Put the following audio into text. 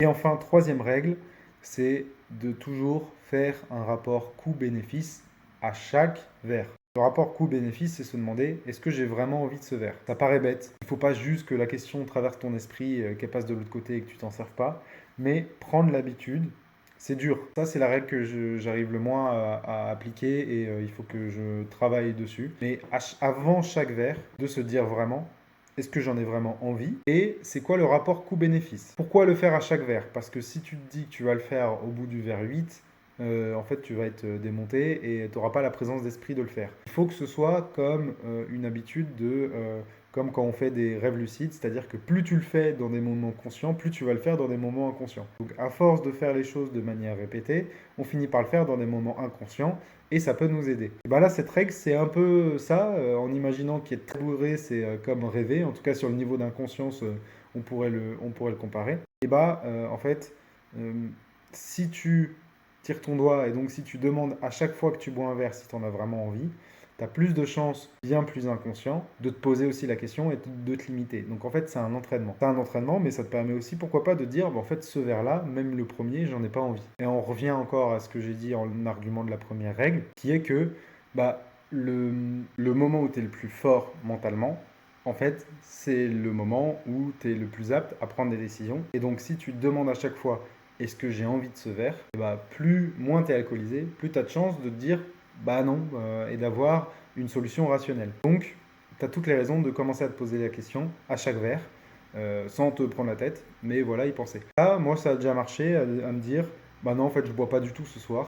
Et enfin, troisième règle, c'est de toujours faire un rapport coût-bénéfice à chaque verre. Le rapport coût-bénéfice, c'est se demander, est-ce que j'ai vraiment envie de ce verre? Ça paraît bête. Il ne faut pas juste que la question traverse ton esprit, qu'elle passe de l'autre côté et que tu t'en serves pas, mais prendre l'habitude, c'est dur. Ça, c'est la règle que j'arrive le moins à appliquer et il faut que je travaille dessus. Mais avant chaque verre, de se dire vraiment, est-ce que j'en ai vraiment envie? Et c'est quoi le rapport coût-bénéfice? Pourquoi le faire à chaque verre? Parce que si tu te dis que tu vas le faire au bout du verre 8, en fait, tu vas être démonté et tu n'auras pas la présence d'esprit de le faire. Il faut que ce soit comme une habitude comme quand on fait des rêves lucides, c'est-à-dire que plus tu le fais dans des moments conscients, plus tu vas le faire dans des moments inconscients. Donc, à force de faire les choses de manière répétée, on finit par le faire dans des moments inconscients et ça peut nous aider. Et ben là, cette règle, c'est un peu ça, en imaginant qu'il est très bourré, c'est comme rêver, en tout cas sur le niveau d'inconscience, on pourrait le comparer. Et bah, en fait, euh, si tu tires ton doigt et donc si tu demandes à chaque fois que tu bois un verre si tu en as vraiment envie, tu as plus de chances, bien plus inconscient, de te poser aussi la question et de te limiter. Donc en fait, c'est un entraînement. C'est un entraînement, mais ça te permet aussi, pourquoi pas, de dire, bah, en fait, ce verre-là, même le premier, j'en ai pas envie. Et on revient encore à ce que j'ai dit en argument de la première règle, qui est que bah, le moment où tu es le plus fort mentalement, en fait, c'est le moment où tu es le plus apte à prendre des décisions. Et donc, si tu te demandes à chaque fois, est-ce que j'ai envie de ce verre? Et bah, moins tu es alcoolisé, plus tu as de chances de te dire, bah non, et d'avoir une solution rationnelle. Donc, tu as toutes les raisons de commencer à te poser la question à chaque verre, sans te prendre la tête, mais voilà, y penser. Là, moi, ça a déjà marché à me dire, bah non, en fait, je bois pas du tout ce soir.